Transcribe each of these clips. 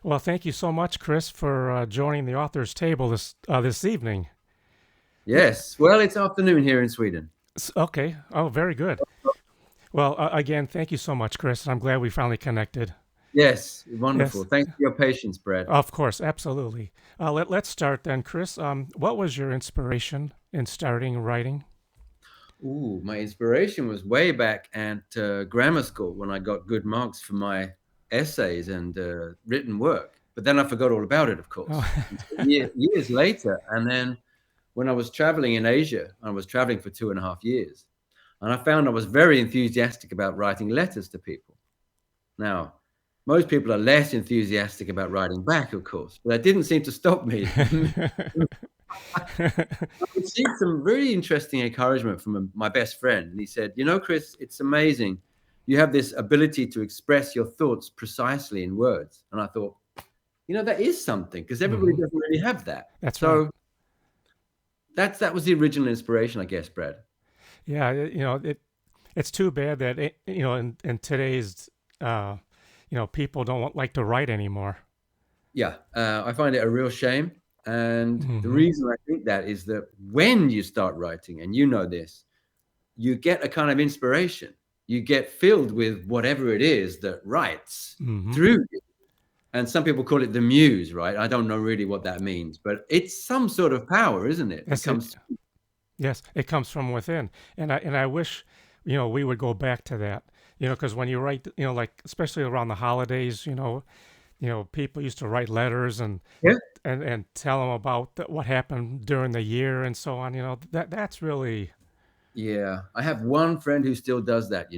Well, thank you so much, Chris, for joining the author's table this evening. Yeah. Yes. Well, it's afternoon here in Sweden. Okay. Oh, very good. Well, again, thank you so much, Chris. I'm glad we finally connected. Yes. Wonderful. Yes. Thanks for your patience, Brad. Of course, absolutely. Let's start then, Chris. What was your inspiration in starting writing? Ooh, my inspiration was way back at grammar school when I got good marks for my essays and written work. But then I forgot all about it, of Oh, course. And so years later, and then when I was traveling in Asia, I was traveling for 2.5 years, and I found I was very enthusiastic about writing letters to people. Now, most people are less enthusiastic about writing back, of course, but that didn't seem to stop me. I received some really interesting encouragement from my best friend, and he said, "You know, Chris, it's amazing. You have this ability to express your thoughts precisely in words." And I thought, that is something because everybody Mhm. doesn't really have that. That's right. So that was the original inspiration, I guess, Brad. Yeah, it's too bad that in today's people don't like to write anymore. Yeah, I find it a real shame. And the Hmm. reason I think that is that when you start writing, and you know this, you get a kind of inspiration. You get filled with whatever it is that writes Hmm. through you. And some people call it the muse, right? I don't know really what that means, but it's some sort of power, isn't it? That That's it. comes. Yes, it comes from within, and I wish, we would go back to that. Because when you write, like especially around the holidays, people used to write letters Yeah. and tell them about what happened during the year and so on. That's really. Yeah. I have one friend who still does that,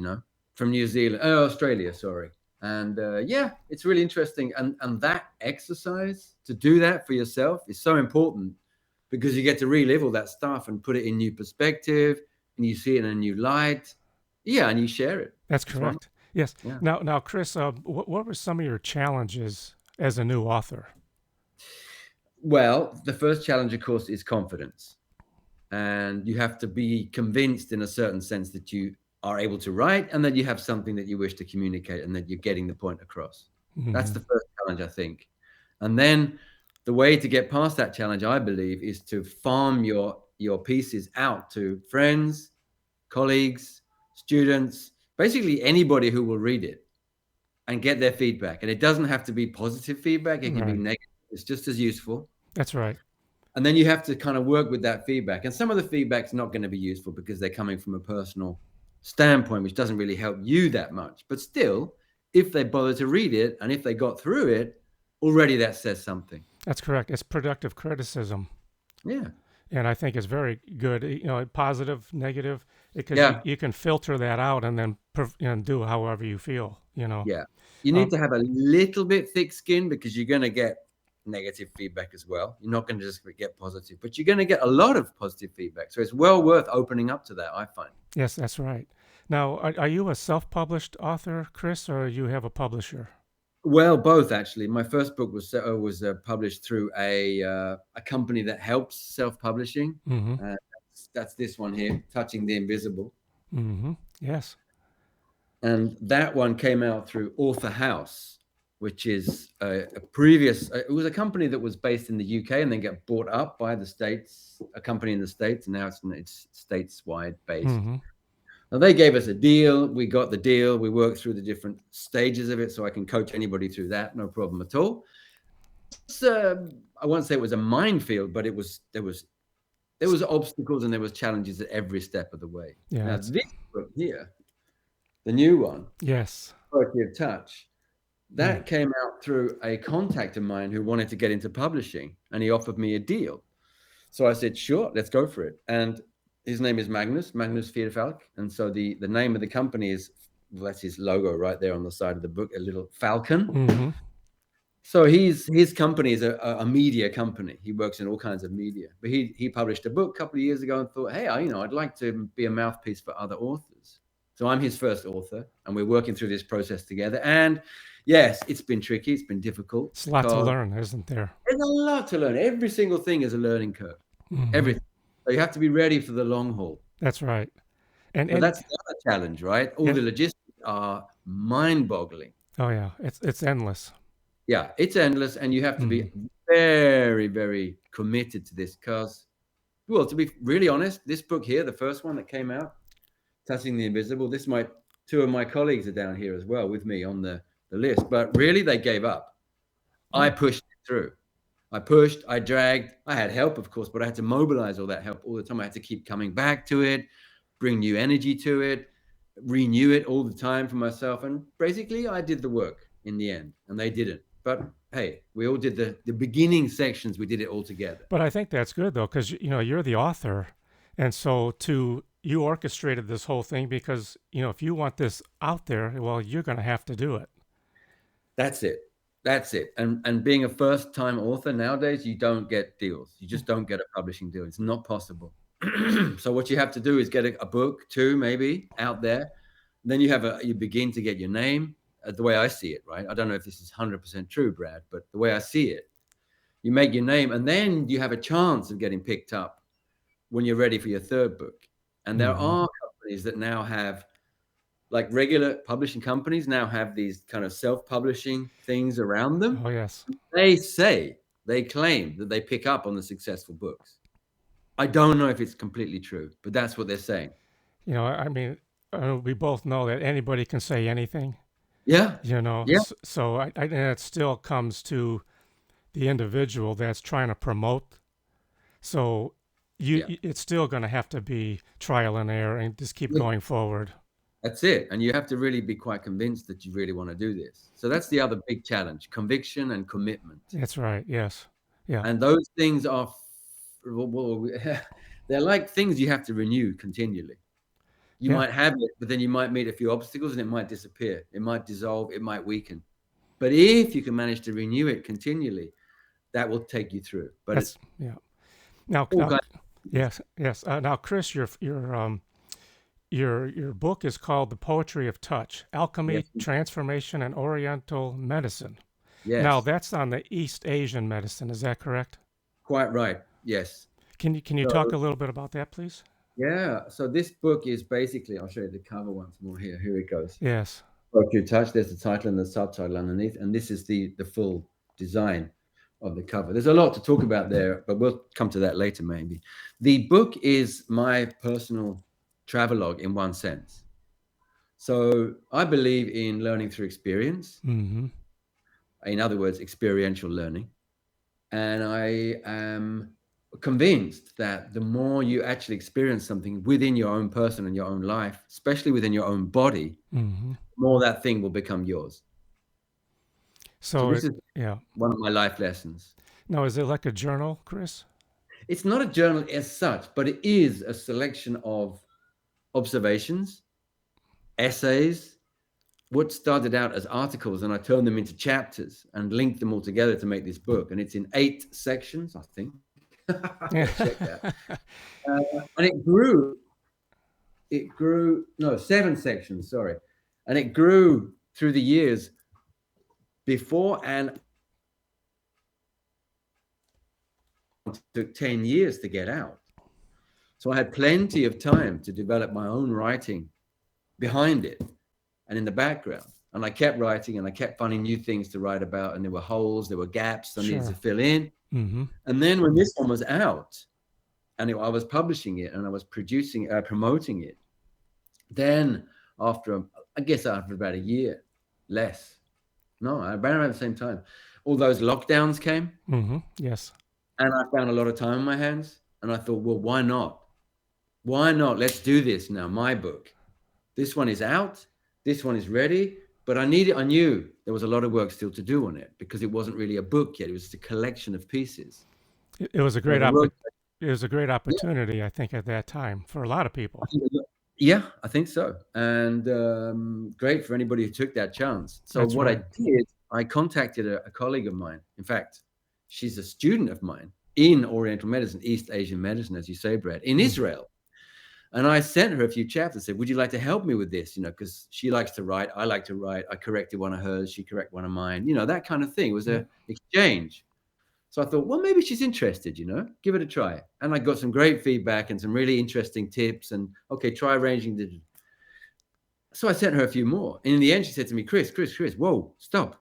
from New Zealand, Australia, sorry. And yeah, it's really interesting. And that exercise to do that for yourself is so important because you get to relive all that stuff and put it in new perspective and you see it in a new light. Yeah, and you share it. That's It's wonderful. correct. Yes. Yeah. Now, Chris, what were some of your challenges as a new author? Well, the first challenge, of course, is confidence. And you have to be convinced in a certain sense that you are able to write and that you have something that you wish to communicate and that you're getting the point across. That's Hmm. the first challenge, I think. And then the way to get past that challenge, I believe, is to farm your pieces out to friends, colleagues, students, basically anybody who will read it and get their feedback. And it doesn't have to be positive feedback, it can be Right. negative. It's just as useful. That's right. And then you have to kind of work with that feedback. And some of the feedback's not going to be useful because they're coming from a personal standpoint, which doesn't really help you that much. But still, if they bother to read it and if they got through it, already that says something. That's correct. It's productive criticism, Yeah. and I think it's very good. Positive, negative, because you, Yeah. you can filter that out and then do however you feel. Yeah. You need Um, to have a little bit thick skin because you're going to get negative feedback as well. You're not going to just get positive, but you're going to get a lot of positive feedback. So it's well worth opening up to that, I find. yes, that's right. Now, are you a self-published author, Chris, or you have a publisher? Well, both actually. My first book was published through a company that helps self-publishing. Mm-hmm. That's this one here, Touching the Invisible, Mm-hmm. Yes. and that one came out through Author House, which is a previous. It was a company that was based in the UK and then got bought up by the states, a company in the states, and now it's stateswide based. Mm-hmm. Now they gave us a deal. We got the deal. We worked through the different stages of it, so I can coach anybody through that, no problem at all. I won't say it was a minefield, but there was obstacles and there was challenges at every step of the way. Yeah. Now It's this book here, the new one, yes. Poetry of Touch, Mm. that came out through a contact of mine who wanted to get into publishing, and he offered me a deal. So I said, sure, let's go for it. And his name is Magnus Fierfalk. And so the name of the company is, well, that's his logo right there on the side of the book, a little falcon. Mm-hmm. So his company is a media company. He works in all kinds of media. But he published a book a couple of years ago and thought, hey, I'd like to be a mouthpiece for other authors. So I'm his first author, and we're working through this process together. And yes, it's been tricky. It's been difficult It's a lot to because learn, isn't there? there's a lot to learn. Every single thing is a learning curve. Mm-hmm. Everything. So you have to be ready for the long haul. That's right. And But and that's the other challenge, right? All yeah. the logistics are mind-boggling. Oh yeah. It's endless. Yeah, it's endless, and you have to Hmm. be very, very committed to this because, well, to be really honest, this book here, the first one that came out, Touching the Invisible, two of my colleagues are down here as well with me on the list, but really they gave up. I pushed it through. I pushed, I dragged, I had help, of course, but I had to mobilize all that help all the time. I had to keep coming back to it, bring new energy to it, renew it all the time for myself. And basically, I did the work in the end, and they didn't. But hey, we all did the beginning sections. We did it all together. But I think that's good though, because you're the author, and so you orchestrated this whole thing because if you want this out there, well, you're going to have to do it. That's it. That's it. And being a first time author nowadays, you don't get deals. You just don't get a publishing deal. It's not possible. So what you have to do is get a book, two maybe, out there. Then you begin to get your name. The way I see it, right? I don't know if this is 100% true, Brad, but the way I see it, you make your name, and then you have a chance of getting picked up when you're ready for your third book. And there Hmm. are companies that now have, like regular publishing companies now have these kind of self-publishing things around them. Oh yes. They claim that they pick up on the successful books. I don't know if it's completely true, but that's what they're saying. I mean, we both know that anybody can say anything. Yeah, yeah, So and it still comes to the individual that's trying to promote. So yeah. it's still going to have to be trial and error and just keep Yeah. going forward. That's it. And you have to really be quite convinced that you really want to do this. So that's the other big challenge, conviction and commitment. That's right. Yes. Yeah. And those things are, well, they're like things you have to renew continually. You Yeah. might have it, but then you might meet a few obstacles and it might disappear. It might dissolve. It might weaken. But if you can manage to renew it continually, that will take you through. But it's Yeah. Now, all kinds of things. yes, yes. Now, Chris, your book is called "The Poetry of Touch: Alchemy, Yes, Transformation, and Oriental Medicine." Now, yes, that's on the East Asian medicine. Is that correct? quite right. Yes. Can you talk So a little bit about that, please? yeah, so this book is basically, I'll show you the cover once more here. Here it goes. Yes. Poetry of Touch. There's the title and the subtitle underneath, and this is the full design of the cover. There's a lot to talk about there, but we'll come to that later maybe. The book is my personal travelogue in one sense. So I believe in learning through experience. Mm-hmm. In other words, experiential learning. And I am convinced that the more you actually experience something within your own person and your own life, especially within your own body, Mm-hmm. the more that thing will become yours. So So this it, is yeah. one of my life lessons. Now, is it like a journal, Chris? It's not a journal as such, but it is a selection of observations, essays, what started out as articles, and I turned them into chapters and linked them all together to make this book. And it's in 8 sections, I think. Yeah. Check that. And it grew. No, 7 sections, sorry. And it grew through the years before, and it took 10 years to get out. So I had plenty of time to develop my own writing behind it and in the background. And I kept writing and I kept finding new things to write about. And there were holes, there were gaps I needed to Sure. fill in. Mm-hmm. And then when this one was out and I was publishing it and I was promoting it, then after about a year, less. No, around the same time, all those lockdowns came Mm-hmm. Yes. and I found a lot of time on my hands. And I thought, well, why not? Why not? Let's do this now. My book. This one is out. This one is ready. But I knew there was a lot of work still to do on it because it wasn't really a book yet. It was just a collection of pieces. It was a And great I wrote, it was a great yeah, opportunity, I think, at that time for a lot of I people. think, yeah, I think so. And great for anybody who took that chance. So That's what I right. did, I contacted a colleague of mine. In fact, she's a student of mine in Oriental medicine, East Asian medicine, as you say, Brad, in Mm-hmm. Israel. And I sent her a few chapters, said, would you like to help me with this? Because she likes to write. I like to write. I corrected one of hers. She corrected one of mine, that kind of thing. It was Yeah. an exchange. So I thought, well, maybe she's interested, give it a try. And I got some great feedback and some really interesting tips and, okay, try arranging the. So I sent her a few more. And in the end, she said to me, Chris, whoa, stop.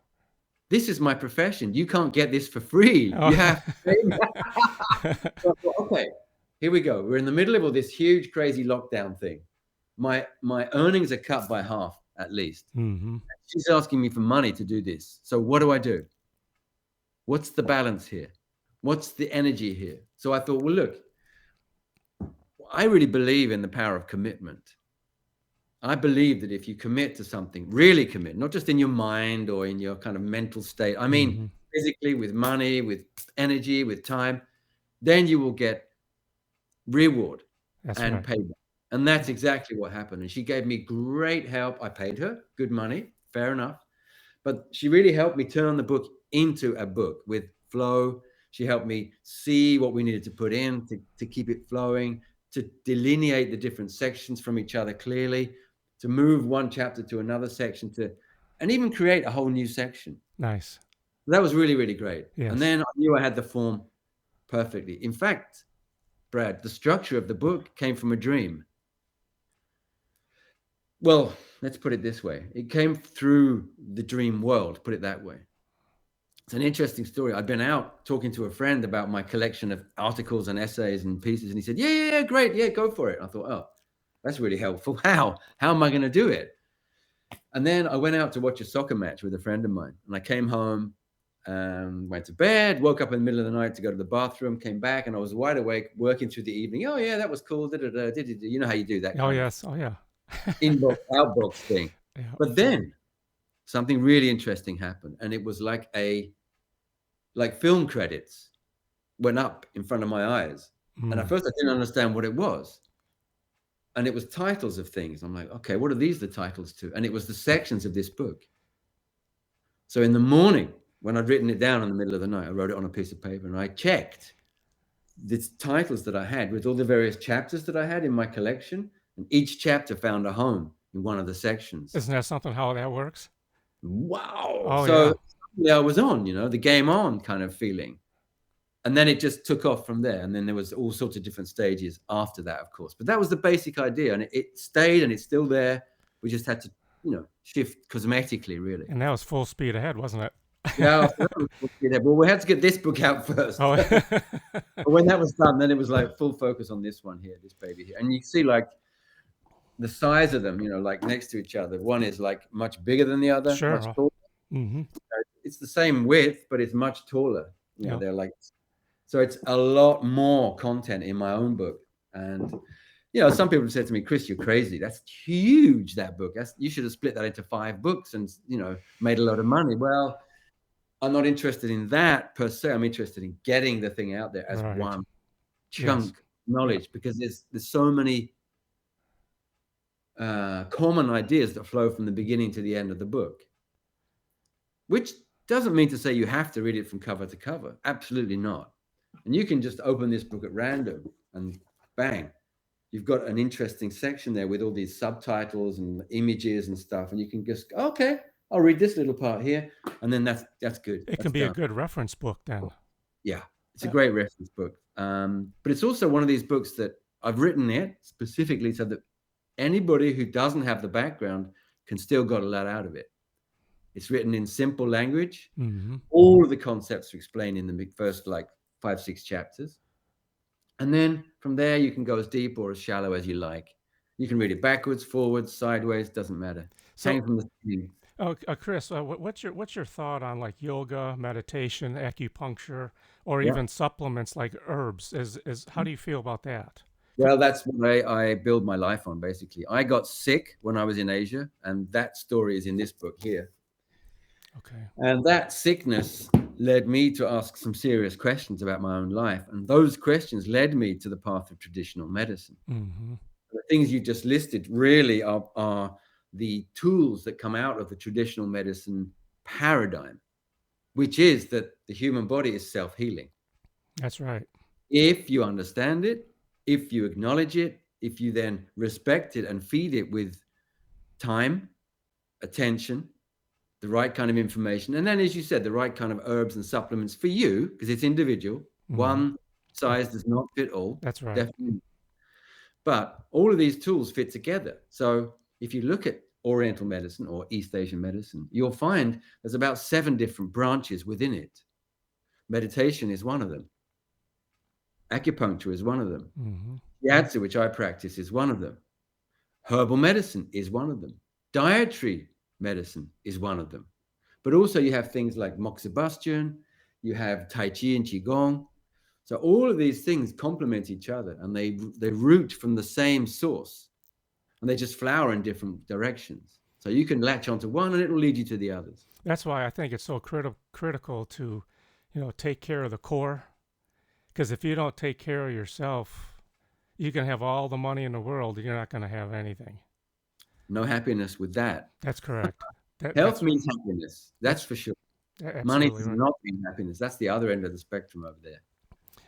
this is my profession. You can't get this for free. Oh. You have to pay me. So I thought, okay, here we go. We're in the middle of all this huge, crazy lockdown thing. My earnings are cut by half at least. Mm-hmm. She's asking me for money to do this. So what do I do? What's the balance here? What's the energy here? So I thought, well, look, I really believe in the power of commitment. I believe that if you commit to something, really commit, not just in your mind or in your kind of mental state, I mean, physically, with money, with energy, with time, then you will get reward and payback. And that's exactly what happened. And she gave me great help. I paid her good money, fair enough. But she really helped me turn the book into a book with flow. She helped me see what we needed to put in to keep it flowing, to delineate the different sections from each other clearly, to move one chapter to another section, and even create a whole new section. Nice. That was really, really great. Yes. And then I knew I had the form perfectly. In fact, Brad, the structure of the book came from a dream. Well, let's put it this way. It came through the dream world, put it that way. It's an interesting story. I'd been out talking to a friend about my collection of articles and essays and pieces, and he said, yeah, great. Yeah, go for it. I thought, oh, that's really helpful. How am I going to do it? And then I went out to watch a soccer match with a friend of mine, and I came home, went to bed, woke up in the middle of the night to go to the bathroom, came back, and I was wide awake working through the evening. Oh, yeah, that was cool. You know how you do that. Oh, yes. Oh, yeah. Inbox, outbox thing. Yeah. But then something really interesting happened, and it was like film credits went up in front of my eyes. And at first I didn't understand what it was. And it was titles of things. I'm like, okay, what are these the titles to? And it was the sections of this book. So in the morning, when I'd written it down in the middle of the night, I wrote it on a piece of paper and I checked the titles that I had with all the various chapters that I had in my collection. And each chapter found a home in one of the sections. Isn't that something how that works? Wow. Oh, so yeah, I was on, the game on kind of feeling. And then it just took off from there. And then there was all sorts of different stages after that, of course. But that was the basic idea. And it stayed and it's still there. We just had to, shift cosmetically, really. And that was full speed ahead, wasn't it? Yeah. Well, we had to get this book out first. Oh. But when that was done, then it was like full focus on this one here, this baby here. And you see like the size of them, like next to each other. One is like much bigger than the other. Sure. Much taller. Mm-hmm. It's the same width, but it's much taller. They're like, so it's a lot more content in my own book. And, some people have said to me, Chris, you're crazy. That's huge, that book. You should have split that into 5 books and, made a lot of money. Well, I'm not interested in that per se. I'm interested in getting the thing out there as one chunk of knowledge, because there's so many common ideas that flow from the beginning to the end of the book, which doesn't mean to say you have to read it from cover to cover. Absolutely not. And you can just open this book at random and bang, you've got an interesting section there with all these subtitles and images and stuff. And you can just, okay, I'll read this little part here. And then that's good. It can be a good reference book then. Yeah, it's a great reference book. But it's also one of these books that I've written it specifically so that anybody who doesn't have the background can still get a lot out of it. It's written in simple language. Mm-hmm. All of the concepts are explained in the first 5-6 chapters. And then from there, you can go as deep or as shallow as you like. You can read it backwards, forwards, sideways, doesn't matter. Hang from the beginning. Oh, Chris, what's your thought on like yoga, meditation, acupuncture, or even supplements like herbs? Is how do you feel about that? Well, that's what I build my life on, basically. I got sick when I was in Asia, and that story is in this book here. Okay. And that sickness led me to ask some serious questions about my own life. And those questions led me to the path of traditional medicine. Mm-hmm. The things you just listed really are the tools that come out of the traditional medicine paradigm, which is that the human body is self-healing. That's right. If you understand it, if you acknowledge it, if you then respect it and feed it with time, attention, the right kind of information, and then, as you said, the right kind of herbs and supplements for you, because it's individual. Mm-hmm. One size does not fit all. That's right. Definitely. But all of these tools fit together. So if you look at Oriental medicine or East Asian medicine, you'll find there's about 7 different branches within it. Meditation is one of them. Acupuncture is one of them. Mm-hmm. Shiatsu, which I practice, is one of them. Herbal medicine is one of them. Dietary medicine is one of them. But also you have things like moxibustion, you have Tai Chi and Qigong. So all of these things complement each other, and they root from the same source, and they just flower in different directions. So you can latch onto one and it will lead you to the others. That's why I think it's so critical to, take care of the core. Because if you don't take care of yourself, you can have all the money in the world, you're not going to have anything. No happiness with that. That's correct. Health means happiness. That's for sure. Money does not mean happiness. That's the other end of the spectrum over there.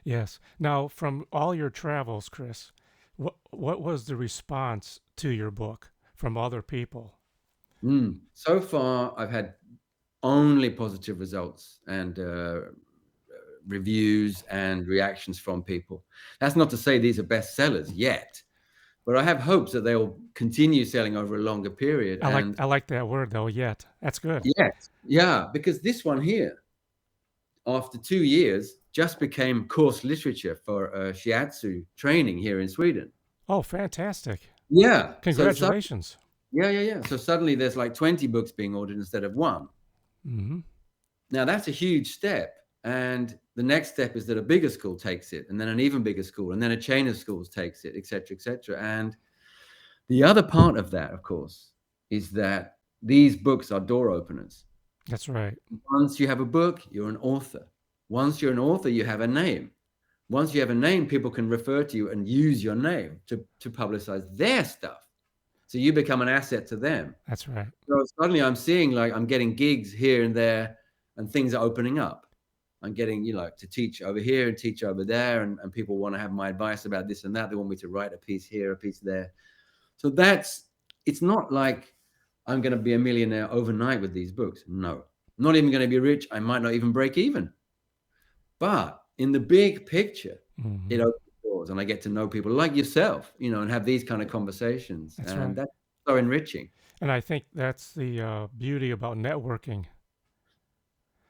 Yes. Now, from all your travels, Chris, what was the response to your book from other people? So far, I've had only positive results and reviews and reactions from people. That's not to say these are bestsellers yet, but I have hopes that they'll continue selling over a longer period. I like that word though. Yet, that's good. Yes, yeah, because this one here, after 2 years, just became course literature for shiatsu training here in Sweden. Oh, fantastic! Yeah, congratulations. Yeah. So suddenly there's like 20 books being ordered instead of one. Mm-hmm. Now that's a huge step. And the next step is that a bigger school takes it, and then an even bigger school, and then a chain of schools takes it, et cetera, et cetera. And the other part of that, of course, is that these books are door openers. That's right. Once you have a book, you're an author. Once you're an author, you have a name. Once you have a name, people can refer to you and use your name to publicize their stuff. So you become an asset to them. That's right. So suddenly I'm seeing like I'm getting gigs here and there, and things are opening up. I'm getting, to teach over here and teach over there. And people want to have my advice about this and that. They want me to write a piece here, a piece there. So it's not like I'm going to be a millionaire overnight with these books. No, I'm not even going to be rich. I might not even break even. But in the big picture, Mm-hmm. it opens doors, and I get to know people like yourself, and have these kind of conversations. That's and right. That's so enriching. And I think that's the beauty about networking.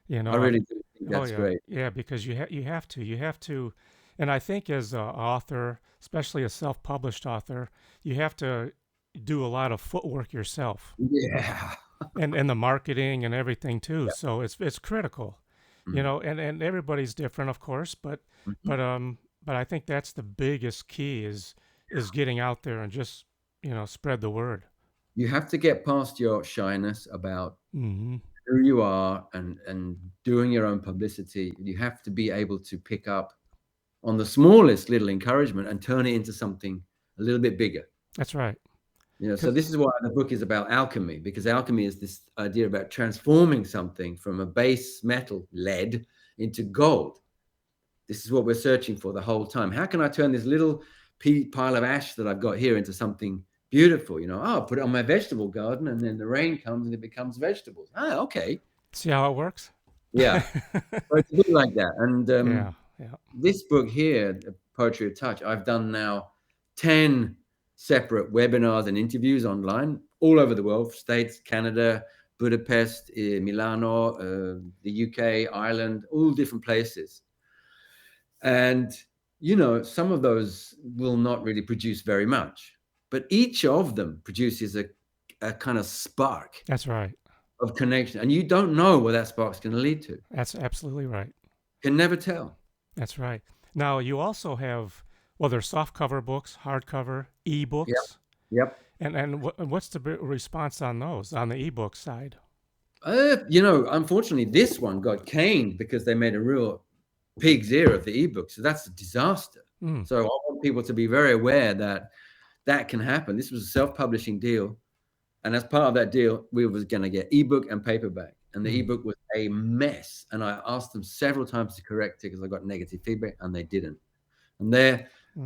I really do think that's great. Yeah, because you have to, and I think as an author, especially a self-published author, you have to do a lot of footwork yourself. Yeah. and the marketing and everything too. Yeah. So it's critical, and everybody's different, of course, but I think that's the biggest key is getting out there and just spread the word. You have to get past your shyness about Mm-hmm. who you are and doing your own publicity. You have to be able to pick up on the smallest little encouragement and turn it into something a little bit bigger. That's right. So this is why the book is about alchemy, because alchemy is this idea about transforming something from a base metal, lead, into gold. This is what we're searching for the whole time. How can I turn this little pile of ash that I've got here into something beautiful? I'll put it on my vegetable garden, and then the rain comes and it becomes vegetables. Okay. See how it works? Yeah. So it's a bit like that. And yeah. This book here, Poetry of Touch, I've done now 10 separate webinars and interviews online all over the world: States, Canada, Budapest, Milano, the UK, Ireland, all different places. And, some of those will not really produce very much, but each of them produces a kind of spark. That's right. Of connection. And you don't know where that spark's going to lead to. That's absolutely right. You can never tell. That's right. Now, you also have, there's softcover books, hardcover, e-books. Yep. And what's the response on those, on the e-book side? Unfortunately, this one got caned because they made a real pig's ear of the e-book. So that's a disaster. So I want people to be very aware that can happen. This was a self-publishing deal. And as part of that deal, we was going to get ebook and paperback. And the ebook was a mess. And I asked them several times to correct it because I got negative feedback, and they didn't. And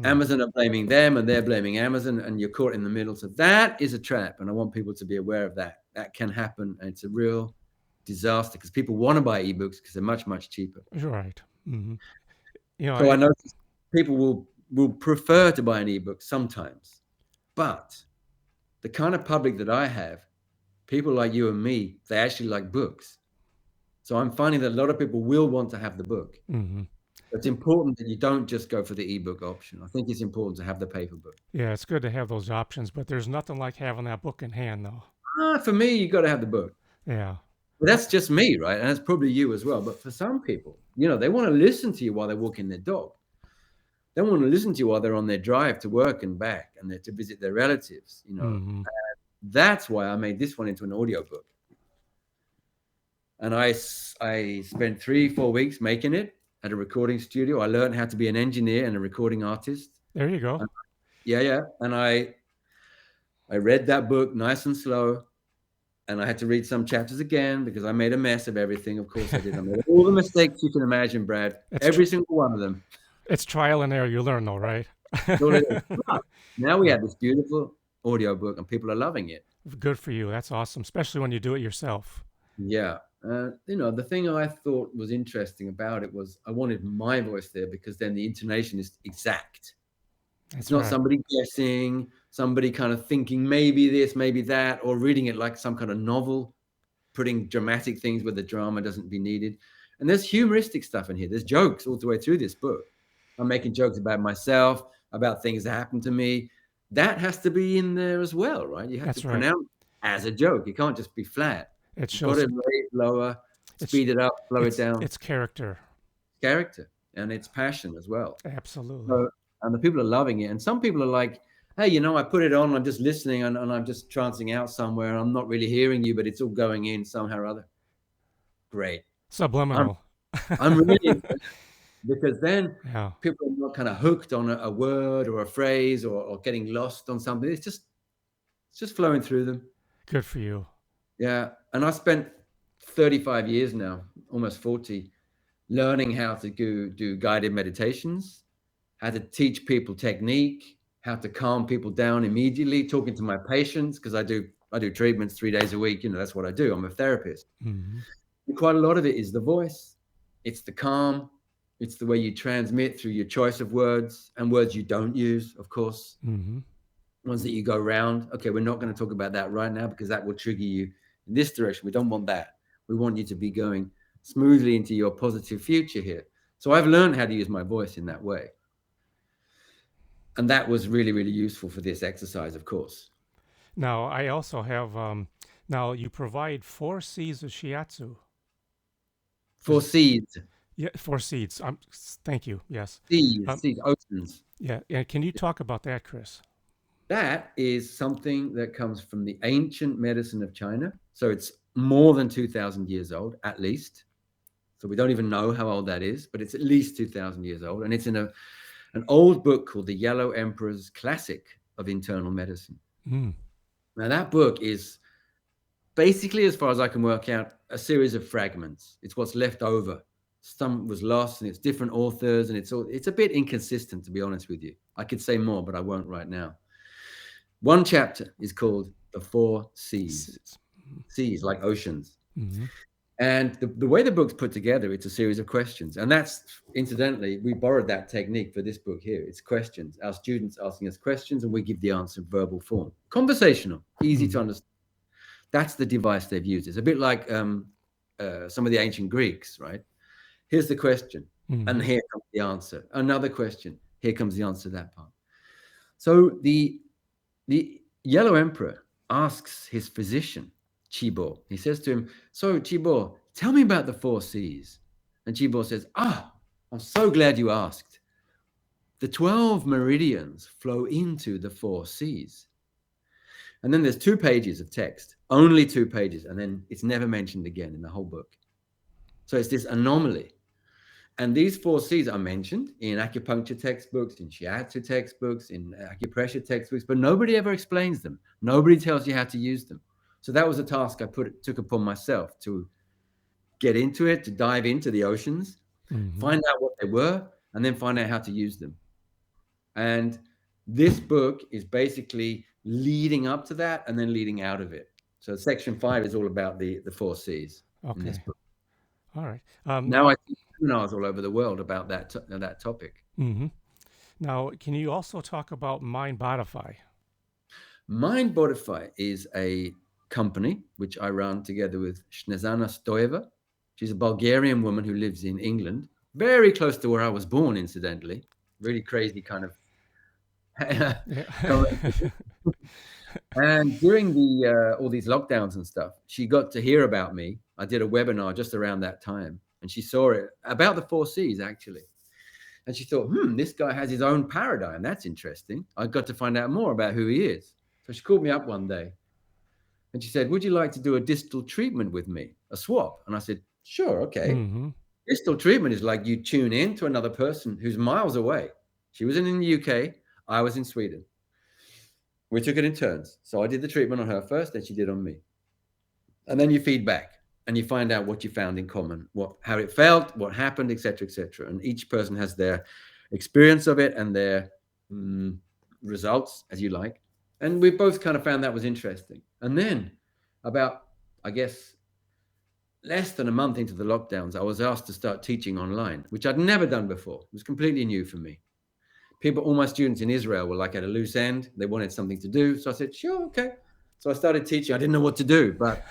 Amazon are blaming them, and they're blaming Amazon, and you're caught in the middle. So that is a trap. And I want people to be aware of that. That can happen. And it's a real disaster because people want to buy ebooks because they're much, much cheaper. Right. Mm-hmm. So I noticed people will prefer to buy an ebook sometimes, but the kind of public that I have, people like you and me, they actually like books. So I'm finding that a lot of people will want to have the book. Mm-hmm. It's important that you don't just go for the ebook option. I think it's important to have the paper book. Yeah, it's good to have those options, but there's nothing like having that book in hand, though. For me, you got to have the book. Yeah. But that's just me, right? And that's probably you as well. But for some people, they want to listen to you while they're walking their dog. They want to listen to you while they're on their drive to work and back, and to visit their relatives. Mm-hmm. That's why I made this one into an audiobook. And I spent 3-4 weeks making it at a recording studio. I learned how to be an engineer and a recording artist. There you go. Yeah. And I read that book nice and slow. And I had to read some chapters again because I made a mess of everything. Of course I did. I made all the mistakes you can imagine, Brad. Every single one of them. It's trial and error. You learn, though, right? Now we have this beautiful audiobook and people are loving it. Good for you. That's awesome, especially when you do it yourself. Yeah. The thing I thought was interesting about it was I wanted my voice there because then the intonation is exact. It's not somebody guessing, somebody kind of thinking maybe this, maybe that, or reading it like some kind of novel, putting dramatic things where the drama doesn't be needed. And there's humoristic stuff in here. There's jokes all the way through this book. I'm making jokes about myself, about things that happened to me. That has to be in there as well, right? You have to pronounce as a joke. You can't just be flat. It shows. You've got to raise, lower, speed it up, slow it down. It's character. And it's passion as well. Absolutely. And the people are loving it. And some people are like, hey, I put it on, I'm just listening and I'm just trancing out somewhere. I'm not really hearing you, but it's all going in somehow or other. Great. Subliminal. I'm really because then people are not kind of hooked on a word or a phrase or getting lost on something. It's just flowing through them. Good for you. Yeah. And I spent 35 years now, almost 40, learning how to do guided meditations, how to teach people technique, how to calm people down immediately, talking to my patients, because I do treatments 3 days a week. That's what I do. I'm a therapist. Mm-hmm. And quite a lot of it is the voice. It's the calm. It's the way you transmit through your choice of words and words you don't use, of course. Mm-hmm. Ones that you go around. Okay, we're not going to talk about that right now because that will trigger you in this direction. We don't want that. We want you to be going smoothly into your positive future here. So I've learned how to use my voice in that way. And that was really, really useful for this exercise, of course. Now, I also have, now you provide 4 C's of shiatsu. 4 C's. Yeah, 4 seeds. Thank you. Yes. Seeds, oceans. Yeah. And can you talk about that, Chris? That is something that comes from the ancient medicine of China. So it's more than 2,000 years old, at least. So we don't even know how old that is, but it's at least 2,000 years old. And it's in an old book called The Yellow Emperor's Classic of Internal Medicine. Mm. Now, that book is basically, as far as I can work out, a series of fragments. It's what's left over. Some was lost, and it's different authors, and it's a bit inconsistent, to be honest with you. I could say more, but I won't right now. One chapter is called The 4 C's. Seas, like oceans. Mm-hmm. And the way the book's put together, it's a series of questions. And that's, incidentally, we borrowed that technique for this book here. It's questions. Our students asking us questions, and we give the answer in verbal form. Conversational, easy to understand. That's the device they've used. It's a bit like some of the ancient Greeks, right? Here's the question, and here comes the answer. Another question, here comes the answer to that part. So the Yellow Emperor asks his physician, Chibo. He says to him, so Chibo, tell me about the 4 C's. And Chibo says, I'm so glad you asked. The 12 meridians flow into the 4 C's. And then there's 2 pages of text, only 2 pages, and then it's never mentioned again in the whole book. So it's this anomaly. And these 4 C's are mentioned in acupuncture textbooks, in shiatsu textbooks, in acupressure textbooks, but nobody ever explains them. Nobody tells you how to use them. So that was a task I took upon myself, to get into it, to dive into the oceans, find out what they were, and then find out how to use them. And this book is basically leading up to that and then leading out of it. So section 5 is all about the 4 C's in this book. All right. Now I teach seminars all over the world about that topic. Mm-hmm. Now, can you also talk about Mind Bodify? Mindbodify is a company which I run together with Snezana Stoeva. She's a Bulgarian woman who lives in England, very close to where I was born, incidentally. Really crazy kind of. Yeah. And during the all these lockdowns and stuff, she got to hear about me. I did a webinar just around that time, and she saw it about the 4Cs actually. And she thought, this guy has his own paradigm. That's interesting. I got to find out more about who he is. So she called me up one day and she said, would you like to do a distal treatment with me, a swap? And I said, sure, okay. Mm-hmm. Distal treatment is like you tune in to another person who's miles away. She was in the UK. I was in Sweden. We took it in turns. So I did the treatment on her first, then she did on me. And then you feed back and you find out what you found in common, how it felt, what happened, etc., etc. And each person has their experience of it and their results, as you like. And we both kind of found that was interesting. And then about, I guess, less than a month into the lockdowns, I was asked to start teaching online, which I'd never done before. It was completely new for me. All my students in Israel were like at a loose end. They wanted something to do. So I said, sure, okay. So I started teaching. I didn't know what to do, but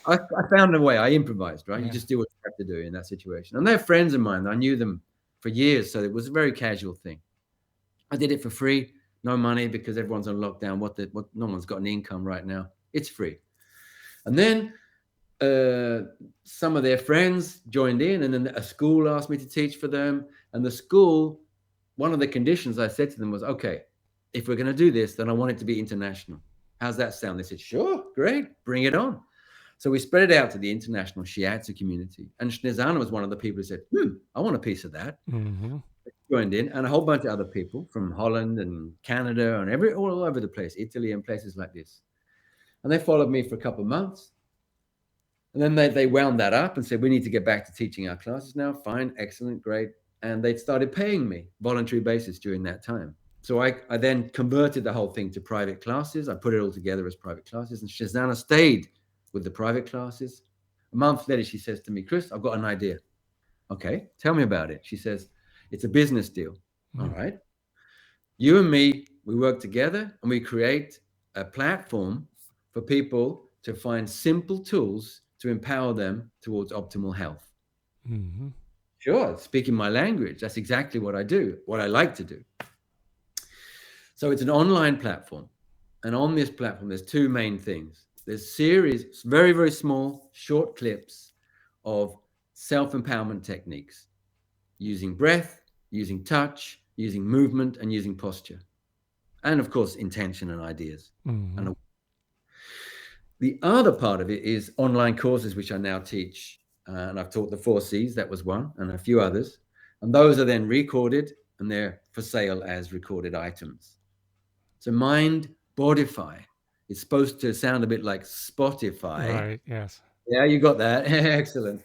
I found a way. I improvised, right? Yeah. You just do what you have to do in that situation. And they're friends of mine. I knew them for years. So it was a very casual thing. I did it for free, no money because everyone's on lockdown. No one's got an income right now. It's free. And then some of their friends joined in, and then a school asked me to teach for them. And the school, one of the conditions I said to them was, okay, if we're going to do this, then I want it to be international. How's that sound? They said, sure, great, bring it on. So we spread it out to the international shiatsu community. And Snezana was one of the people who said, I want a piece of that. Mm-hmm. Joined in, and a whole bunch of other people from Holland and Canada and all over the place, Italy and places like this. And they followed me for a couple of months. And then they wound that up and said, we need to get back to teaching our classes now. Fine, excellent, great. And they started paying me voluntary basis during that time. So I then converted the whole thing to private classes. I put it all together as private classes. And Snezana stayed with the private classes. A month later, she says to me, Chris, I've got an idea. Okay, tell me about it. She says, it's a business deal. Mm-hmm. All right. You and me, we work together and we create a platform for people to find simple tools to empower them towards optimal health. Mm-hmm. Sure, speaking my language, that's exactly what I do, what I like to do. So it's an online platform. And on this platform, there's two main things. There's series, very, very small, short clips of self-empowerment techniques using breath, using touch, using movement, and using posture. And of course, intention and ideas. Mm-hmm. And the other part of it is online courses, which I now teach. And I've taught the 4Cs, that was one, and a few others. And those are then recorded and they're for sale as recorded items. So Mindbodify is supposed to sound a bit like Spotify. Right, yes. Yeah, you got that. Excellent.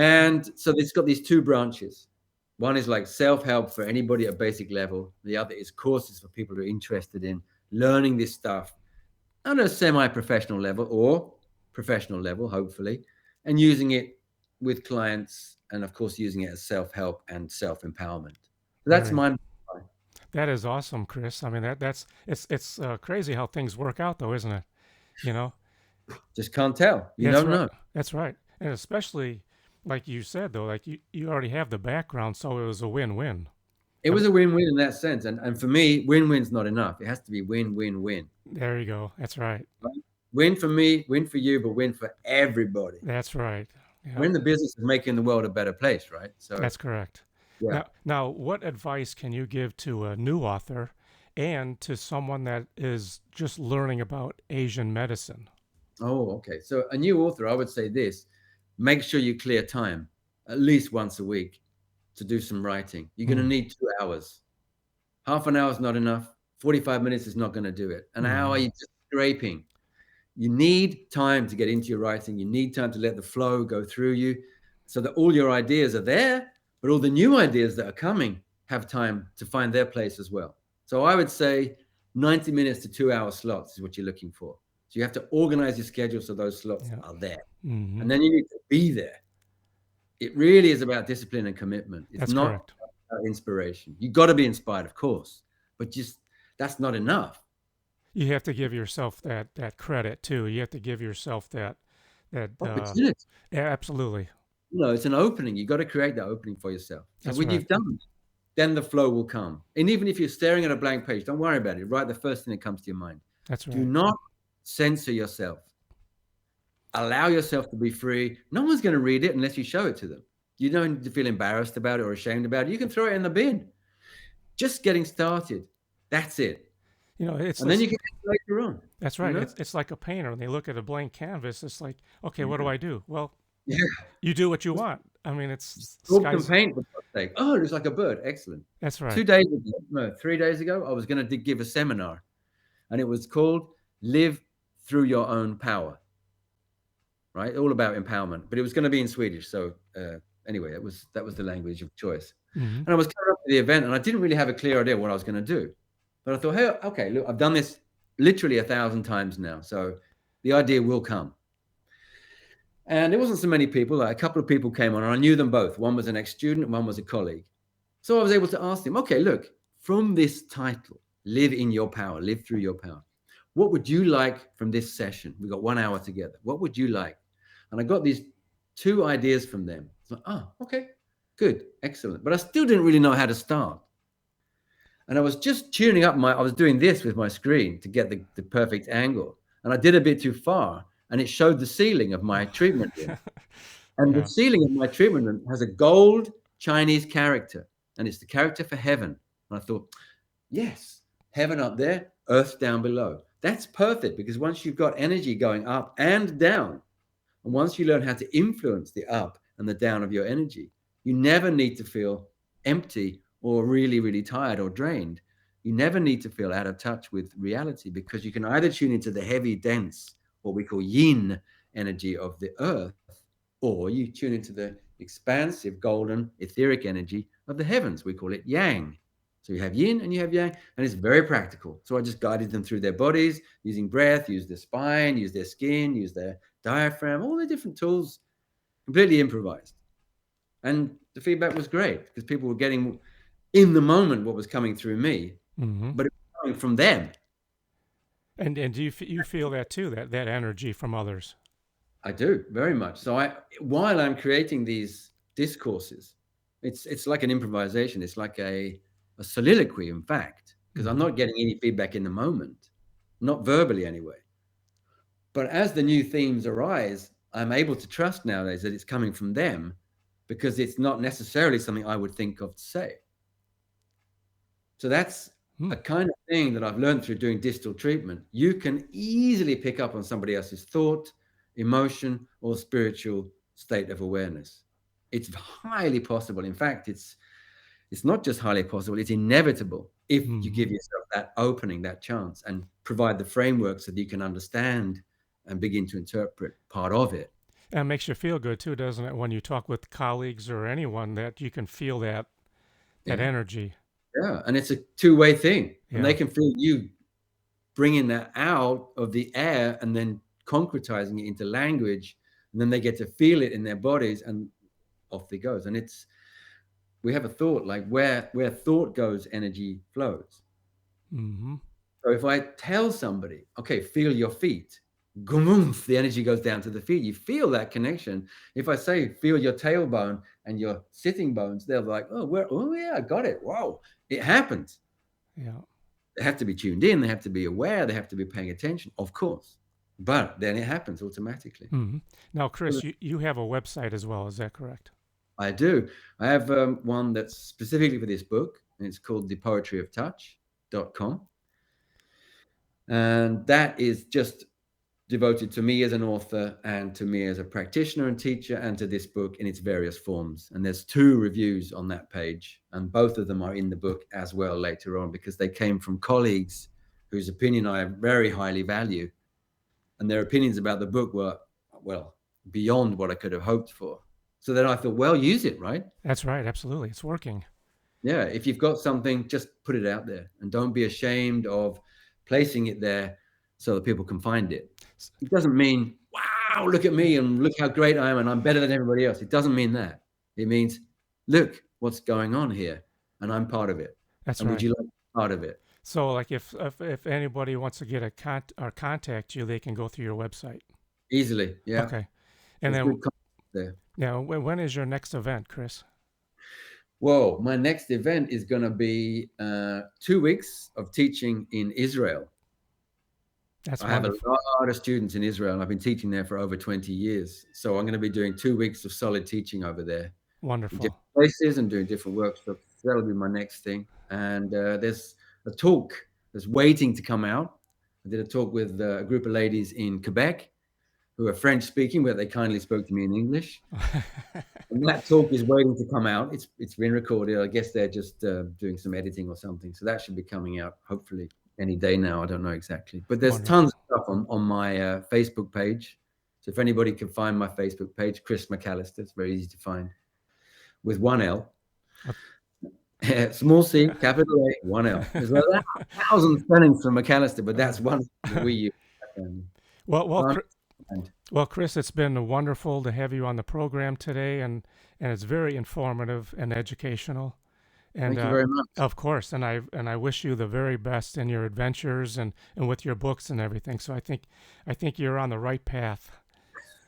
And so it's got these two branches. One is like self-help for anybody at basic level. The other is courses for people who are interested in learning this stuff on a semi-professional level or professional level, hopefully, and using it with clients, and of course using it as self-help and self-empowerment. So that's Right. Mindbodify. That is awesome, Chris. I mean, it's crazy how things work out, though, isn't it? You know. Just can't tell. You That's don't right. know. That's right. And especially, like you said, though, like you already have the background, so it was a win-win. It was a win-win in that sense. And for me, win-win's not enough. It has to be win-win-win. There you go. That's right. Win for me, win for you, but win for everybody. That's right. Yeah. We're in the business of making the world a better place, right? So that's correct. yeah. Now, what advice can you give to a new author and to someone that is just learning about Asian medicine? Oh, okay. So a new author, I would say this: make sure you clear time at least once a week to do some writing. You're going to need 2 hours. Half an hour is not enough. 45 minutes is not going to do it. An hour, you're just scraping. You need time to get into your writing. You need time to let the flow go through you so that all your ideas are there, but all the new ideas that are coming have time to find their place as well. So I would say 90 minutes to 2 hour slots is what you're looking for. So you have to organize your schedule so those slots are there. Mm-hmm. And then you need to be there. It really is about discipline and commitment. It's That's not correct. about inspiration. You got to be inspired, of course, but just that's not enough. You have to give yourself that credit too. You have to give yourself that opportunity. yeah, absolutely. It's an opening. You got to create that opening for yourself. So That's when right. you've done it, then the flow will come. And even if you're staring at a blank page, don't worry about it. Write the first thing that comes to your mind. That's Do right. not censor yourself. Allow yourself to be free. No one's going to read it unless you show it to them. You don't need to feel embarrassed about it or ashamed about it. You can throw it in the bin. Just getting started. That's it. It's And then this. you can later on. That's You right. know? It's like a painter when they look at a blank canvas. It's like, okay, what do Yeah. I do? Well, Yeah. you do what you want. I mean, it's Sculpt and skies. paint, for God's sake. Oh, it looks like a bird. Excellent. That's right. 2 days ago, no, 3 days ago, I was going to give a seminar, and it was called "Live Through Your Own Power." Right, all about empowerment, but it was going to be in Swedish. So anyway, that was the language of choice. Hmm. And I was coming up to the event, and I didn't really have a clear idea what I was going to do. But I thought, hey, okay, look, I've done this literally 1,000 times now, so the idea will come. And there wasn't so many people. Like a couple of people came on, and I knew them both. One was an ex-student, and one was a colleague. So I was able to ask them, okay, look, from this title, Live in Your Power, Live Through Your Power, what would you like from this session? We got 1 hour together. What would you like? And I got these 2 ideas from them. It's like, oh, okay, good, excellent. But I still didn't really know how to start. And I was just tuning up I was doing this with my screen to get the perfect angle. And I did a bit too far, and it showed the ceiling of my treatment room. And the Yeah. ceiling of my treatment room has a gold Chinese character, and it's the character for heaven. And I thought, yes, heaven up there, earth down below. That's perfect, because once you've got energy going up and down, and once you learn how to influence the up and the down of your energy, you never need to feel empty or really, really tired or drained. You never need to feel out of touch with reality, because you can either tune into the heavy, dense, what we call yin energy of the earth, or you tune into the expansive, golden, etheric energy of the heavens. We call it yang. So you have yin and you have yang, and it's very practical. So I just guided them through their bodies using breath, use their spine, use their skin, use their diaphragm, all the different tools, completely improvised. And the feedback was great, because people were getting in the moment what was coming through me, Hmm. but it was coming from them. And do you feel that too? That energy from others. I do very much. So while I'm creating these discourses, it's like an improvisation. It's like a soliloquy, in fact, because I'm Hmm. not getting any feedback in the moment, not verbally anyway. But as the new themes arise, I'm able to trust nowadays that it's coming from them, because it's not necessarily something I would think of to say. So that's Hmm. a kind of thing that I've learned through doing distal treatment. You can easily pick up on somebody else's thought, emotion, or spiritual state of awareness. It's highly possible. In fact, it's not just highly possible, it's inevitable, if you Hmm. give yourself that opening, that chance, and provide the framework so that you can understand and begin to interpret part of it. And it makes you feel good too, doesn't it? When you talk with colleagues or anyone, that you can feel that Yeah. energy. Yeah. And it's a two-way thing. And they Yeah. can feel you bringing that out of the air and then concretizing it into language. And then they get to feel it in their bodies, and off it goes. And we have a thought, like where thought goes, energy flows. Hmm. So if I tell somebody, okay, feel your feet, goomph, the energy goes down to the feet. You feel that connection. If I say, feel your tailbone and your sitting bones, they're like, oh yeah, I got it. Wow, it happens. Yeah. They have to be tuned in. They have to be aware. They have to be paying attention, of course. But then it happens automatically. Hmm. Now, Chris, you have a website as well. Is that correct? I do. I have one that's specifically for this book, and it's called thepoetryoftouch.com. And that is just devoted to me as an author, and to me as a practitioner and teacher, and to this book in its various forms. And there's 2 reviews on that page, and both of them are in the book as well later on, because they came from colleagues whose opinion I very highly value. And their opinions about the book were, well, beyond what I could have hoped for. So then I thought, well, use it, right? That's right. Absolutely. It's working. Yeah. If you've got something, just put it out there, and don't be ashamed of placing it there so that people can find it. It doesn't mean, wow, look at me and look how great I am and I'm better than everybody else. It doesn't mean that. It means, look what's going on here, and I'm part of it. That's And would right. you like part of it? So, like, if anybody wants to get a or contact you, they can go through your website. Easily. Yeah. Okay. And There's then, good content there. now, when is your next event, Chris? Whoa, my next event is going to be 2 weeks of teaching in Israel. That's I have a wonderful. lot of students in Israel, and I've been teaching there for over 20 years. So I'm going to be doing 2 weeks of solid teaching over there in Wonderful. different places and doing different workshops. That'll be my next thing. And there's a talk that's waiting to come out. I did a talk with a group of ladies in Quebec who are French speaking, but they kindly spoke to me in English. And that talk is waiting to come out. It's been recorded. I guess they're just doing some editing or something. So that should be coming out hopefully any day now. I don't know exactly. But there's Wonderful. tons of stuff on my Facebook page. So if anybody can find my Facebook page, Chris McAlister, it's very easy to find with one L. Small c, capital A, one L. There's a thousand spellings for McAlister, but that's one that we use. Well, So well, Chris, it's been wonderful to have you on the program today, and it's very informative and educational. And thank you very much. of course, and I wish you the very best in your adventures and with your books and everything. So I think you're on the right path.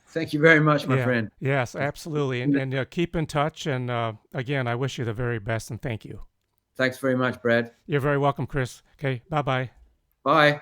Thank you very much, my Yeah. friend. Yes, absolutely. And keep in touch. And again, I wish you the very best and thank you. Thanks very much, Brad. You're very welcome, Chris. Okay. Bye bye. Bye.